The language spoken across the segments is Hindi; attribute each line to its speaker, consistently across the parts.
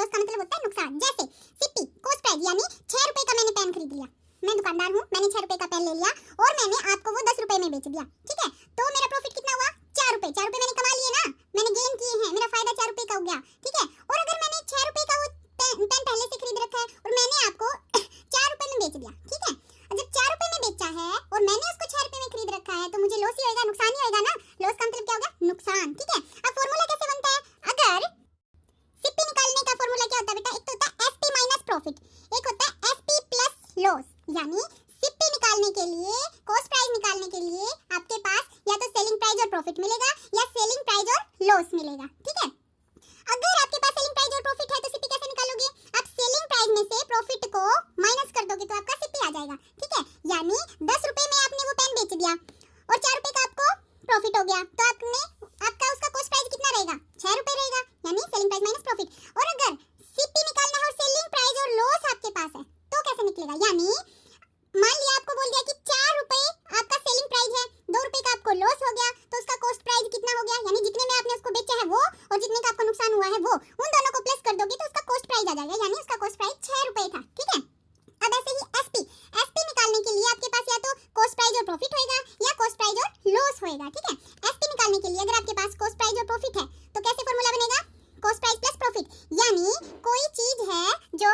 Speaker 1: लॉस का मतलब होता है नुकसान। जैसे सीपी कॉस्ट प्राइस यानी 6 रुपए का मैंने पेन खरीद लिया, मैं दुकानदार हूँ, मैंने 6 रुपए का पेन ले लिया और मैंने आपको वो 10 रुपए में बेच दिया, ठीक है। तो मेरा प्रॉफिट कितना हुआ? 4 रुपए। 4 रुपए मैंने कमा लिए ना, मैंने गेन किए हैं, मेरा फायदा 4 रुपए का हो गया, ठीक है। और अगर मैंने 6 रुपए का वो पेन पहले से खरीद रखा है और मैंने आपको 4 रुपए में बेच दिया, ठीक है। जब 4 रुपए में बेचा है और मैंने उसको 6 रुपए में खरीद रखा है तो मुझे लॉस ही होगा, नुकसान ही होगा ना। लॉस का मतलब क्या होगा? नुकसान, ठीक है। अब फॉर्मूला कैसे बनता है? अगर सीपी निकालने का फॉर्मूला क्या होता है बेटा? एक तो होता है एसपी माइनस प्रॉफिट, एक होता है एसपी प्लस लॉस। यानी सीपी निकालने के लिए, कॉस्ट प्राइस निकालने के लिए आपके पास या तो सेलिंग प्राइस और प्रॉफिट मिलेगा या सेलिंग प्राइस और लॉस मिलेगा, ठीक है। अगर आपके पास सेलिंग प्राइस और प्रॉफिट है तो सीपी कैसे निकालोगे? आप सेलिंग प्राइस में से प्रॉफिट को माइनस कर दोगे तो आपका सीपी आ जाएगा, ठीक है। यानी 10 रुपए में आपने वो पेन बेच दिया और 4 रुपए का आपको प्रॉफिट हो गया, तो आपका उसका कॉस्ट प्राइस कितना रहेगा? 6 रुपए रहेगा, यानी सेलिंग प्राइस माइनस प्रॉफिट। और अगर सीपी निकालना है और सेलिंग प्राइस और लॉस आपके पास है तो कैसे निकलेगा? यानी मान लिया आपको बोल दिया कि 4 रुपए आपका सेलिंग प्राइस है, 2 रुपए का आपको लॉस हो गया, तो उसका कॉस्ट प्राइस कितना हो गया? यानी जितने में आपने उसको बेचा है वो और जितने का आपको नुकसान हुआ है वो, उन दोनों को प्लस कर दोगे तो उसका कॉस्ट प्राइस आ जाएगा, यानी उसका कॉस्ट प्राइस 6 रुपए था, ठीक है। अब ऐसे ही एसपी निकालने के लिए आपके पास या तो कॉस्ट प्राइस और प्रॉफिट होएगा या कॉस्ट प्राइस और लॉस होएगा, ठीक है। एसपी निकालने के लिए अगर आपके पास कॉस्ट प्राइस और प्रॉफिट है तो कैसे फॉर्मूला बनेगा? Cost price plus profit. यानी कोई चीज है जो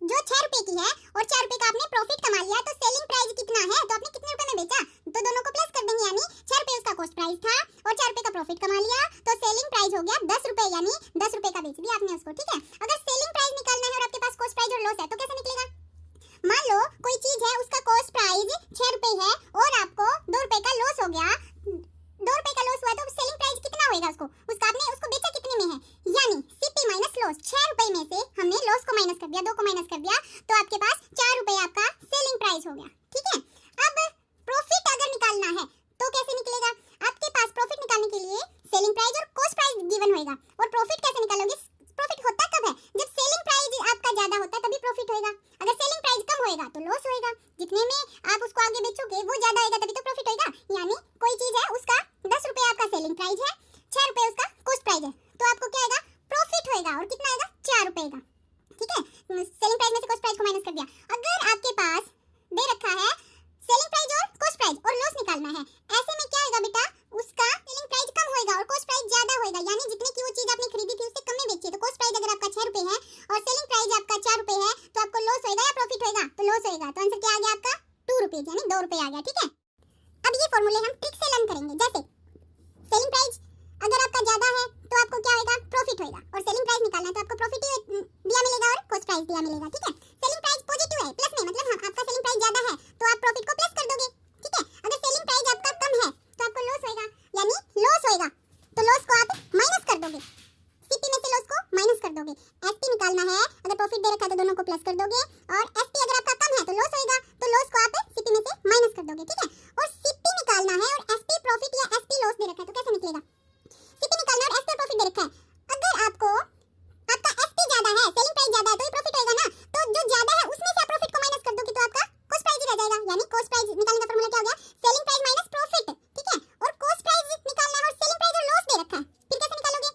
Speaker 1: 6 रुपए की है और 4 रुपए का आपने प्रॉफिट कमा लिया, तो सेलिंग प्राइस कितना है तो आपने कितने रुपए में बेचा, तो दोनों को प्लस कर देंगे। यानी 6 रुपए उसका कॉस्ट प्राइस था और 4 रुपए का प्रॉफिट कमा लिया, तो सेलिंग प्राइस हो गया 10 रुपए, यानी 10 रुपए का बेच दिया आपने उसको, ठीक है। अगर सेलिंग प्राइस निकालना है और आपके पास कॉस्ट प्राइस और लॉस है तो कैसे निकलेगा? मान लो कोई चीज है उसका कॉस्ट प्राइस 6 रुपए है और आपको 2 रुपए का लॉस हो गया, 2 रुपए का लॉस हुआ तो सेलिंग प्राइस कितना होएगा उसका आपने उसको बेचा कितने में है? यानी सीपी माइनस लॉस, 6 रुपए में से हमने लॉस को माइनस कर दिया, 2 को माइनस कर दिया, तो आपके पास 4 रुपए आपका सेलिंग प्राइस हो गया, ठीक है। अब प्रॉफिट अगर निकालना है तो कैसे निकलेगा? आपके पास प्रॉफिट निकालने के लिए सेलिंग प्राइस और कॉस्ट प्राइस गिवन होएगा, और प्रॉफिट कैसे निकालोगे? प्रॉफिट होता कब है? जब सेलिंग प्राइस आपका ज्यादा होता है तभी प्रॉफिट होएगा। अगर सेलिंग प्राइस कम होएगा तो लॉस होएगा, जितने में आप उसको आगे बेचोगे वो ज्यादा होएगा तभी तो प्रॉफिट होएगा। यानी कोई चीज है उसका 10 रुपए आपका सेलिंग प्राइस है, 6 रुपए उसका कॉस्ट प्राइस है, तो आपको क्या आएगा? प्रॉफिट होएगा, और कितना आएगा? 4 रुपए का, ठीक है। सेलिंग प्राइस में से कॉस्ट प्राइस को माइनस कर दिया। अगर आपके पास दे रखा है सेलिंग प्राइस और कॉस्ट प्राइस और लॉस निकालना है, ऐसे में क्या आएगा बेटा? उसका सेलिंग प्राइस कम होएगा और कॉस्ट प्राइस ज्यादा होएगा, यानी जितने की वो चीज आपने खरीदी थी उससे कम में बेची है। तो कॉस्ट प्राइस अगर आपका 6 रुपए है और सेलिंग प्राइस आपका 4 रुपए है तो आपको लॉस होएगा या प्रॉफिट होएगा? तो लॉस होएगा, तो आंसर क्या आ गया आपका? 2 रुपए, यानी 2 रुपए आ गया, ठीक है। अब ये फॉर्मूले हम ट्रिक से लर्न करेंगे। जैसे सेलिंग प्राइस अगर आपका ज्यादा है तो आपको क्या होएगा? प्रॉफिट होएगा, और सेलिंग प्राइस निकालना है तो आपको प्रॉफिट दिया मिलेगा और कॉस्ट प्राइस दिया मिलेगा, ठीक है। सेलिंग प्राइस पॉजिटिव है, प्लस में, मतलब हम आपका सेलिंग प्राइस ज्यादा है तो आप प्रॉफिट को प्लस कर दोगे, ठीक है। अगर सेलिंग प्राइस आपका कम है तो आपको लॉस होएगा, यानी लॉस होएगा, तो लॉस को आप माइनस कर दोगे, सीपी में से लॉस को माइनस कर दोगे। एसपी निकालना है, अगर प्रॉफिट दे रखा है तो दोनों को प्लस कर दोगे, और एसपी अगर आपका कम है तो लॉस होएगा, तो लॉस को आप सीपी में से माइनस कर दोगे, ठीक है। और सीपी निकालना है और एसपी प्रॉफिट या एसपी लॉस दे रखा है तो कैसे निकलेगा? सीपी निकालना है और एसपी प्रॉफिट दे रखा है, अगर आपको आपका एसपी ज्यादा है, सेलिंग प्राइस ज्यादा है तो ये प्रॉफिट होएगा ना, तो जो ज्यादा है उसमें से आप प्रॉफिट को माइनस कर दोगे तो आपका कॉस्ट प्राइस ही रह जाएगा। यानी कॉस्ट प्राइस निकालने का फॉर्मूला क्या हो गया? सेलिंग प्राइस माइनस प्रॉफिट, ठीक है। और कॉस्ट प्राइस निकालना है और सेलिंग प्राइस और लॉस दे रखा है, फिर कैसे निकालोगे?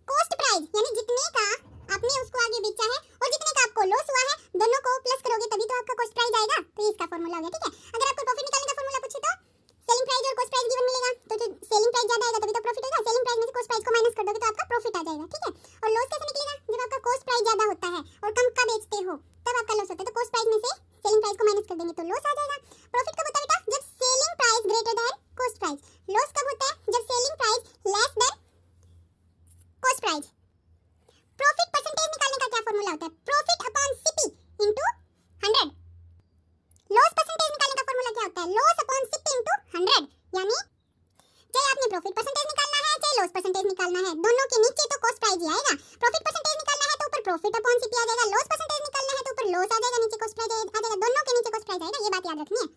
Speaker 1: कॉस्ट प्राइस यानी जितने का आपने उसको आगे बेचा है और जितने का आपको लॉस हुआ है, दोनों को प्लस करोगे तभी तो आपका कॉस्ट प्राइस आएगा, तो ये इसका फॉर्मूला हो गया, ठीक है। अगर आपको प्रॉफिट निकालने का फॉर्मूला पूछे तो सेलिंग प्राइस और कॉस्ट प्राइस गिवन मिलेगा, तो जो सेलिंग प्राइस ज्यादा आएगा तभी तो प्रॉफिट होगा, सेलिंग प्राइस में से कॉस्ट प्राइस को माइनस कर दोगे तो आपका प्रॉफिट आ जाएगा, ठीक है। और लॉस कैसे निकलेगा? जब आपका कॉस्ट प्राइस ज्यादा होता है और कम का बेचते हो तब आपका लॉस होता है, तो कॉस्ट प्राइस में से सेलिंग प्राइस को माइनस कर देंगे तो लॉस आ जाएगा। प्रॉफिट कब होता है बेटा? जब selling price greater than cost price. Loss कब होता है? जब selling price less than cost price. Profit percentage निकालने का क्या फॉर्मूला होता है? Profit upon CP into 100। Loss percentage निकालने का फॉर्मूला क्या होता है? Loss upon CP into 100। यानी चाहे आपने प्रॉफिट परसेंटेज निकालना है चाहे लॉस परसेंटेज निकालना है, दोनों के नीचे तो कॉस्ट प्राइस ही आएगा। प्रॉफिट परसेंटेज निकालना है तो ऊपर प्रॉफिट अपॉन सीपी आ जाएगा, लॉस परसेंटेज निकालना है तो ऊपर लॉस आ जाएगा, नीचे कॉस्ट प्राइस आ जाएगा, दोनों के नीचे कॉस्ट प्राइस आएगा, ये बात याद रखनी है।